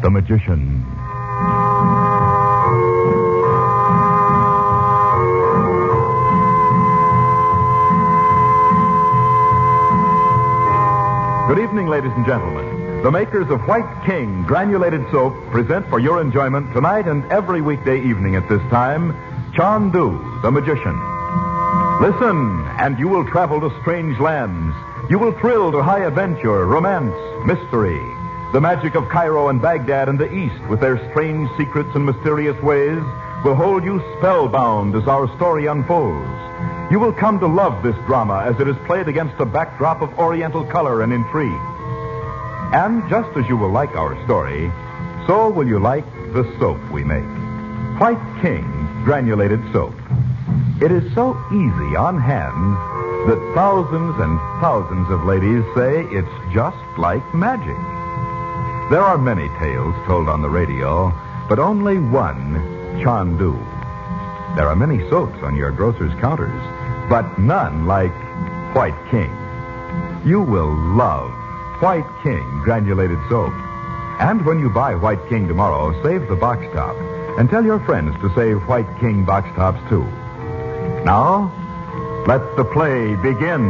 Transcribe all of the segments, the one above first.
the Magician. Good evening, ladies and gentlemen. The makers of White King granulated soap present for your enjoyment tonight and every weekday evening at this time, Chandu the Magician. Listen, and you will travel to strange lands. You will thrill to high adventure, romance, mystery. The magic of Cairo and Baghdad and the East, with their strange secrets and mysterious ways, will hold you spellbound as our story unfolds. You will come to love this drama as it is played against a backdrop of oriental color and intrigue. And just as you will like our story, so will you like the soap we make. White King granulated soap. It is so easy on hands that thousands and thousands of ladies say it's just like magic. There are many tales told on the radio, but only one Chandu. There are many soaps on your grocer's counters, but none like White King. You will love White King granulated soap. And when you buy White King tomorrow, save the box top and tell your friends to save White King box tops too. Now, let the play begin.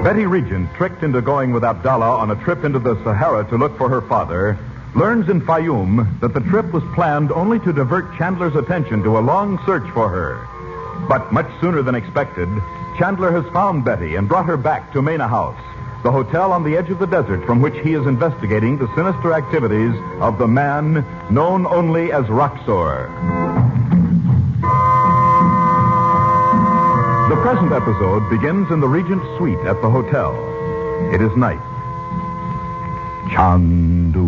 Betty Regent, tricked into going with Abdallah on a trip into the Sahara to look for her father, learns in Fayoum that the trip was planned only to divert Chandler's attention to a long search for her. But much sooner than expected, Chandler has found Betty and brought her back to Mena House, the hotel on the edge of the desert from which he is investigating the sinister activities of the man known only as Roxor. The present episode begins in the Regent's suite at the hotel. It is night. Chandu,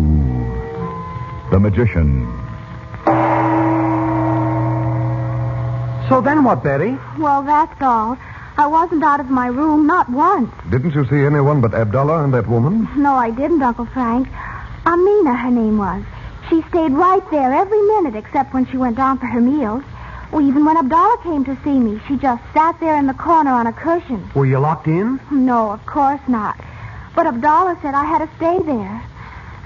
the Magician. So then what, Betty? Well, that's all. I wasn't out of my room, not once. Didn't you see anyone but Abdallah and that woman? No, I didn't, Uncle Frank. Amina, her name was. She stayed right there every minute except when she went down for her meals. Well, even when Abdallah came to see me, she just sat there in the corner on a cushion. Were you locked in? No, of course not. But Abdallah said I had to stay there.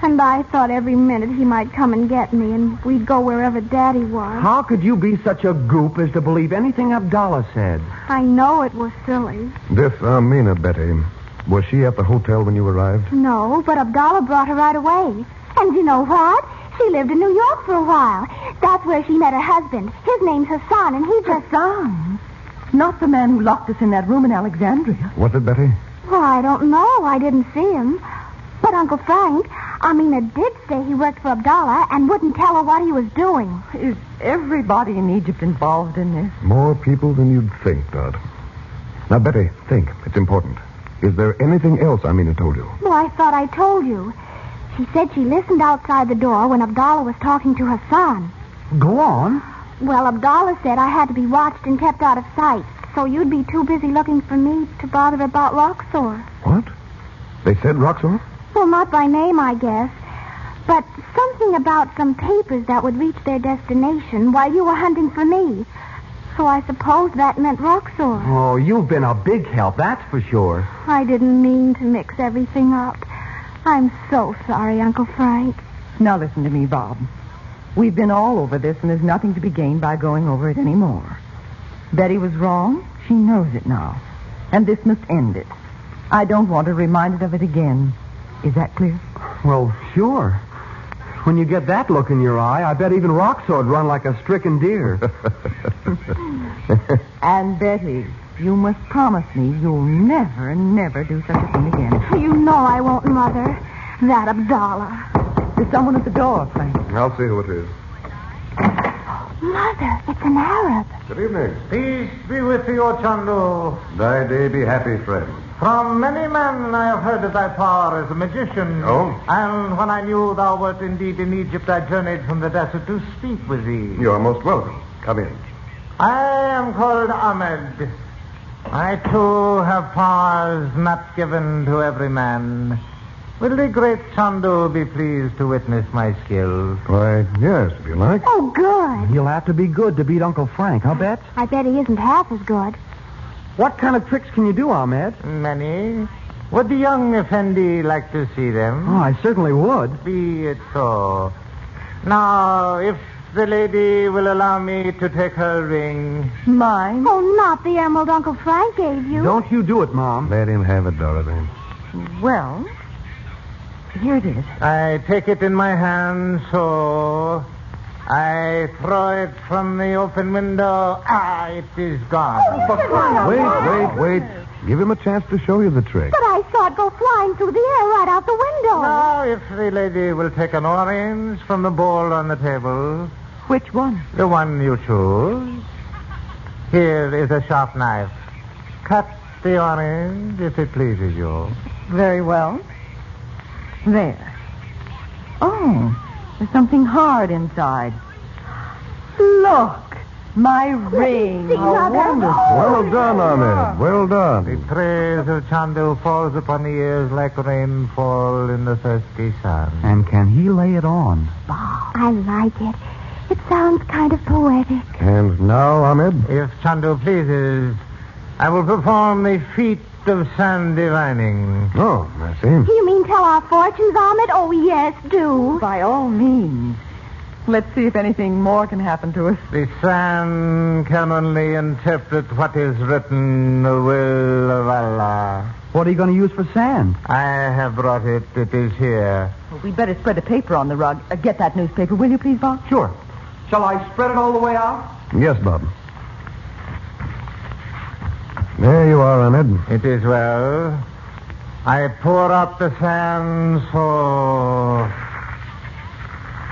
And I thought every minute he might come and get me, and we'd go wherever Daddy was. How could you be such a goop as to believe anything Abdallah said? I know it was silly. This Amina, Betty, was she at the hotel when you arrived? No, but Abdallah brought her right away. And you know what? She lived in New York for a while. That's where she met her husband. His name's Hassan, and he just... Hassan? Not the man who locked us in that room in Alexandria. Was it, Betty? Well, I don't know. I didn't see him. But Uncle Frank, Amina did say he worked for Abdallah and wouldn't tell her what he was doing. Is everybody in Egypt involved in this? More people than you'd think, Dot. Now, Betty, think. It's important. Is there anything else Amina told you? Well, I thought I told you. She said she listened outside the door when Abdallah was talking to Hassan. Go on. Well, Abdallah said I had to be watched and kept out of sight, so you'd be too busy looking for me to bother about Roxor. What? They said Roxor? Well, not by name, I guess. But something about some papers that would reach their destination while you were hunting for me. So I suppose that meant Roxor. Oh, you've been a big help, that's for sure. I didn't mean to mix everything up. I'm so sorry, Uncle Frank. Now listen to me, Bob. We've been all over this, and there's nothing to be gained by going over it anymore. Betty was wrong. She knows it now. And this must end it. I don't want her reminded of it again. Is that clear? Well, sure. When you get that look in your eye, I bet even Roxor'd run like a stricken deer. And Betty, you must promise me you'll never, never do such a thing again. You know I won't, Mother. That Abdallah. There's someone at the door, Frank. I'll see who it is. Mother, it's an Arab. Good evening. Peace be with you, O Chandu. Thy day be happy, friend. From many men I have heard of thy power as a magician. Oh? And when I knew thou wert indeed in Egypt, I journeyed from the desert to speak with thee. You are most welcome. Come in. I am called Ahmed. I, too, have powers not given to every man. Will the great Chandu be pleased to witness my skill? Why, yes, if you like. Oh, good. He'll have to be good to beat Uncle Frank, I'll bet. I bet he isn't half as good. What kind of tricks can you do, Ahmed? Many. Would the young Effendi like to see them? Oh, I certainly would. Be it so. Now, if the lady will allow me to take her ring. Mine? Oh, not the emerald Uncle Frank gave you. Don't you do it, Mom. Let him have it, Dorothy. Well, here it is. I take it in my hand, so I throw it from the open window. It is gone. Wait. Give him a chance to show you the trick. But I saw it go flying through the air right out the window. Now, if the lady will take an orange from the bowl on the table, Which one? the one you choose. Here is a sharp knife. Cut the orange if it pleases you. Very well. There. Oh, there's something hard inside. Look, my ring. See, How Mother. wonderful. Well done, Ahmed. Well The done. praise of Chandu falls upon the ears like rainfall in the thirsty sun. And can he lay it on? I like it. It sounds kind of poetic. And now, Ahmed? If Chandu pleases, I will perform the feat of sand divining. Oh, I see. You mean tell our fortunes, Ahmed? Oh, yes, do. By all means. Let's see if anything more can happen to us. The sand can only interpret what is written, the will of Allah. What are you going to use for sand? I have brought it. It is here. Well, we'd better spread the paper on the rug. Get that newspaper, will you, please, Bob? Sure. Shall I spread it all the way out? Yes, Bob. There you are, Ahmed. It is well. I pour out the sand, so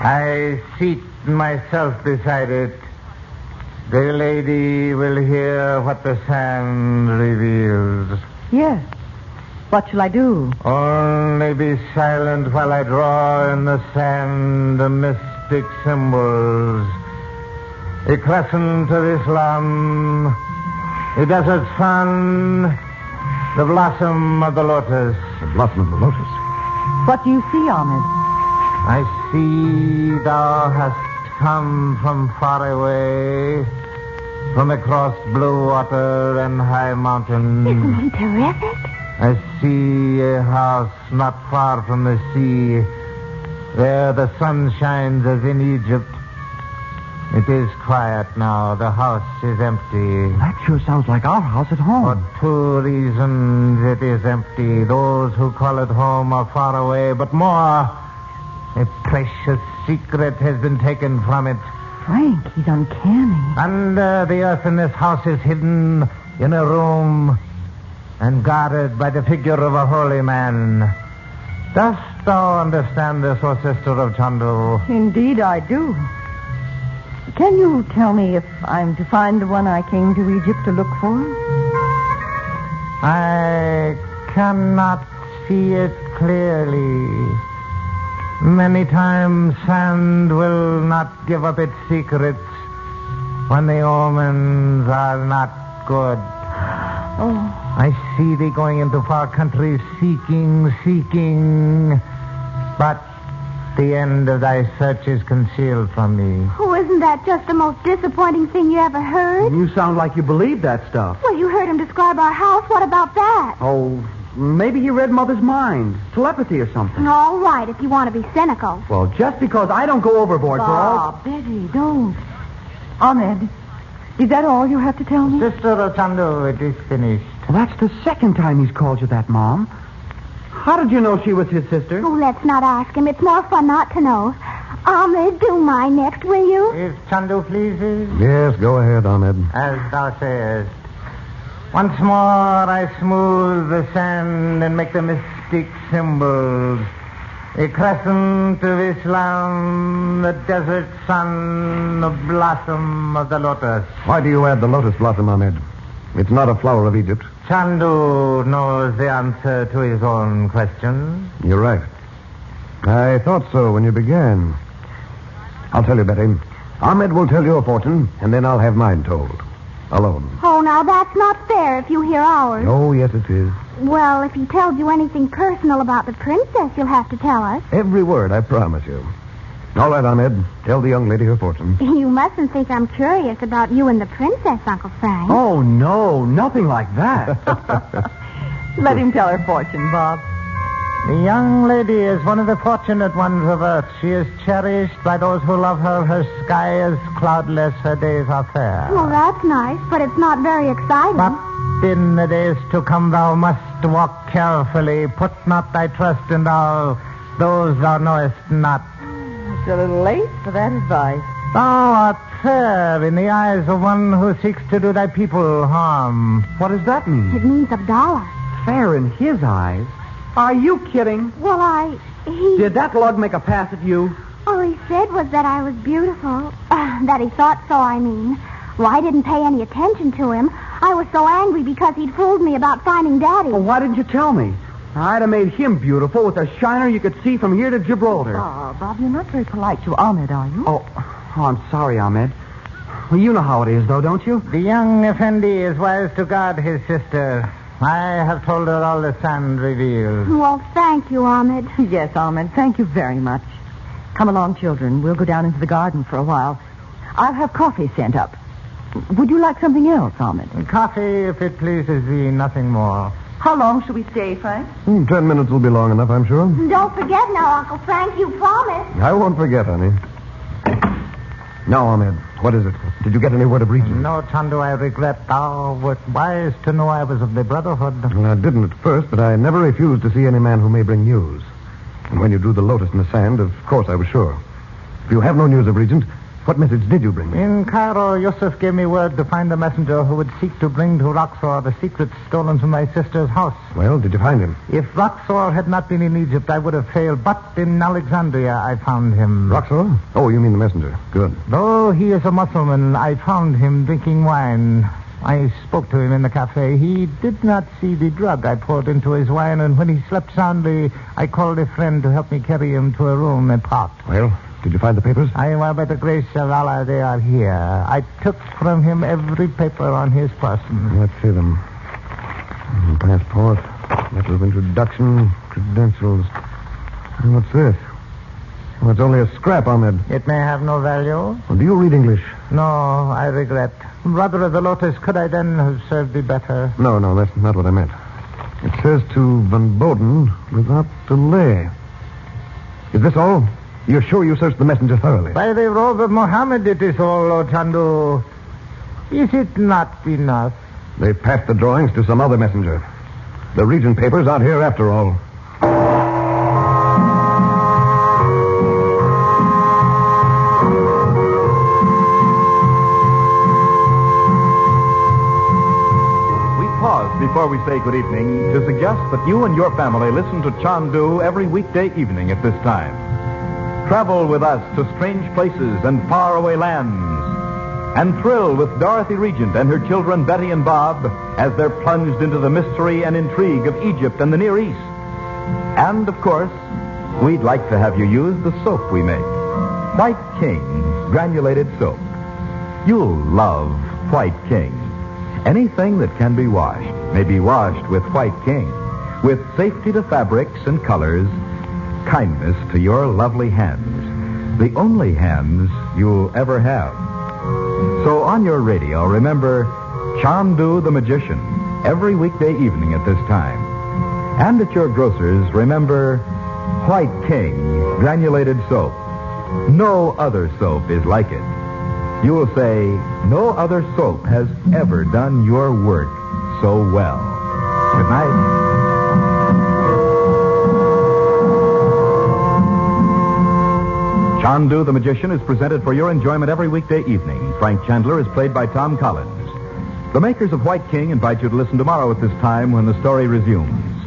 I seat myself beside it. The lady will hear what the sand reveals. Yes. What shall I do? Only be silent while I draw in the sand the mystic symbols. A crescent of Islam, a desert sun, the blossom of the lotus. The blossom of the lotus. What do you see, Ahmed? I see thou hast come from far away, from across blue water and high mountains. Isn't he terrific? I see a house not far from the sea, where the sun shines as in Egypt. It is quiet now. The house is empty. That sure sounds like our house at home. For two reasons it is empty. Those who call it home are far away, but more, a precious secret has been taken from it. Frank, he's uncanny. Under the earth in this house is hidden in a room and guarded by the figure of a holy man. Dost thou understand this, O sister of Chandu? Indeed, I do. Can you tell me if I'm to find the one I came to Egypt to look for? I cannot see it clearly. Many times sand will not give up its secrets when the omens are not good. Oh, I see thee going into far countries seeking, but the end of thy search is concealed from me. Oh, isn't that just the most disappointing thing you ever heard? You sound like you believe that stuff. Well, you heard him describe our house. What about that? Oh, maybe he read Mother's mind. Telepathy or something. All right, if you want to be cynical. Well, just because I don't go overboard for all... Bob, Betty, don't. Ahmed, is that all you have to tell me? Sister of Chandu, it is finished. Well, that's the second time he's called you that, Mom. How did you know she was his sister? Oh, let's not ask him. It's more fun not to know. Ahmed, do mine next, will you? If Chandu pleases, Yes, go ahead, Ahmed. as thou sayest. Once more I smooth the sand and make the mystic symbols. A crescent of Islam, the desert sun, the blossom of the lotus. Why do you add the lotus blossom, Ahmed? It's not a flower of Egypt. Chandu knows the answer to his own question. You're right. I thought so when you began. I'll tell you, Betty. Ahmed will tell your fortune, and then I'll have mine told. Alone. Oh, now that's not fair if you hear ours. Oh, yes, it is. Well, if he tells you anything personal about the princess, you'll have to tell us. Every word, I promise you. All right, Ahmed. Tell the young lady her fortune. You mustn't think I'm curious about you and the princess, Uncle Frank. Oh, no, nothing like that. Let him tell her fortune, Bob. The young lady is one of the fortunate ones of earth. She is cherished by those who love her. Her sky is cloudless. Her days are fair. Well, that's nice, but it's not very exciting. But in the days to come thou must walk carefully. Put not thy trust in those thou knowest not. It's a little late for that advice. Thou art fair in the eyes of one who seeks to do thy people harm. What does that mean? It means $1. Fair in his eyes? Are you kidding? Well, Did that lug make a pass at you? All he said was that I was beautiful. That he thought so, I mean. Well, I didn't pay any attention to him. I was so angry because he'd fooled me about finding Daddy. Well, why didn't you tell me? I'd have made him beautiful with a shiner you could see from here to Gibraltar. Oh, Bob, you're not very polite to Ahmed, are you? Oh, I'm sorry, Ahmed. Well, you know how it is, though, don't you? The young Effendi is wise to guard his sister. I have told her all the sand reveals. Well, thank you, Ahmed. Yes, Ahmed, thank you very much. Come along, children. We'll go down into the garden for a while. I'll have coffee sent up. Would you like something else, Ahmed? Coffee, if it pleases thee, nothing more. How long shall we stay, Frank? 10 minutes will be long enough, I'm sure. Don't forget now, Uncle Frank, you promised. I won't forget, honey. Now, Ahmed, what is it? Did you get any word of reason? No, Chandu, I regret. Thou wert wise to know I was of the Brotherhood. Well, I didn't at first, but I never refused to see any man who may bring news. And when you drew the lotus in the sand, of course I was sure. If you have no news of Regent, what message did you bring me? In Cairo, Yusuf gave me word to find the messenger who would seek to bring to Roxor the secrets stolen from my sister's house. Well, did you find him? If Roxor had not been in Egypt, I would have failed. But in Alexandria, I found him. Roxor? Oh, you mean the messenger. Good. Though he is a Mussulman, I found him drinking wine. I spoke to him in the cafe. He did not see the drug I poured into his wine, and when he slept soundly, I called a friend to help me carry him to a room apart. Well, did you find the papers? Well, by the grace of Allah, they are here. I took from him every paper on his person. Let's see them. Passport, letter of introduction, credentials. And what's this? Well, it's only a scrap, Ahmed. It may have no value. Well, do you read English? No, I regret. Brother of the Lotus, could I then have served thee better? No, that's not what I meant. It says to Van Boden without delay. Is this all? You're sure you searched the messenger thoroughly? By the robe of Mohammed, it is all, O Chandu. Is it not enough? They've passed the drawings to some other messenger. The Regent papers aren't here after all. Before we say good evening, to suggest that you and your family listen to Chandu every weekday evening at this time. Travel with us to strange places and faraway lands, and thrill with Dorothy Regent and her children Betty and Bob as they're plunged into the mystery and intrigue of Egypt and the Near East. And, of course, we'd like to have you use the soap we make, White King Granulated Soap. You'll love White King. Anything that can be washed may be washed with White King, with safety to fabrics and colors, kindness to your lovely hands, the only hands you'll ever have. So on your radio, remember Chandu the Magician every weekday evening at this time. And at your grocer's, remember White King Granulated Soap. No other soap is like it. You will say, no other soap has ever done your work so well. Good night. Chandu the Magician is presented for your enjoyment every weekday evening. Frank Chandler is played by Tom Collins. The makers of White King invite you to listen tomorrow at this time when the story resumes.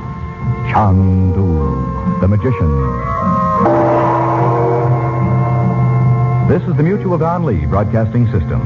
Chandu the Magician. This is the Mutual Don Lee Broadcasting System.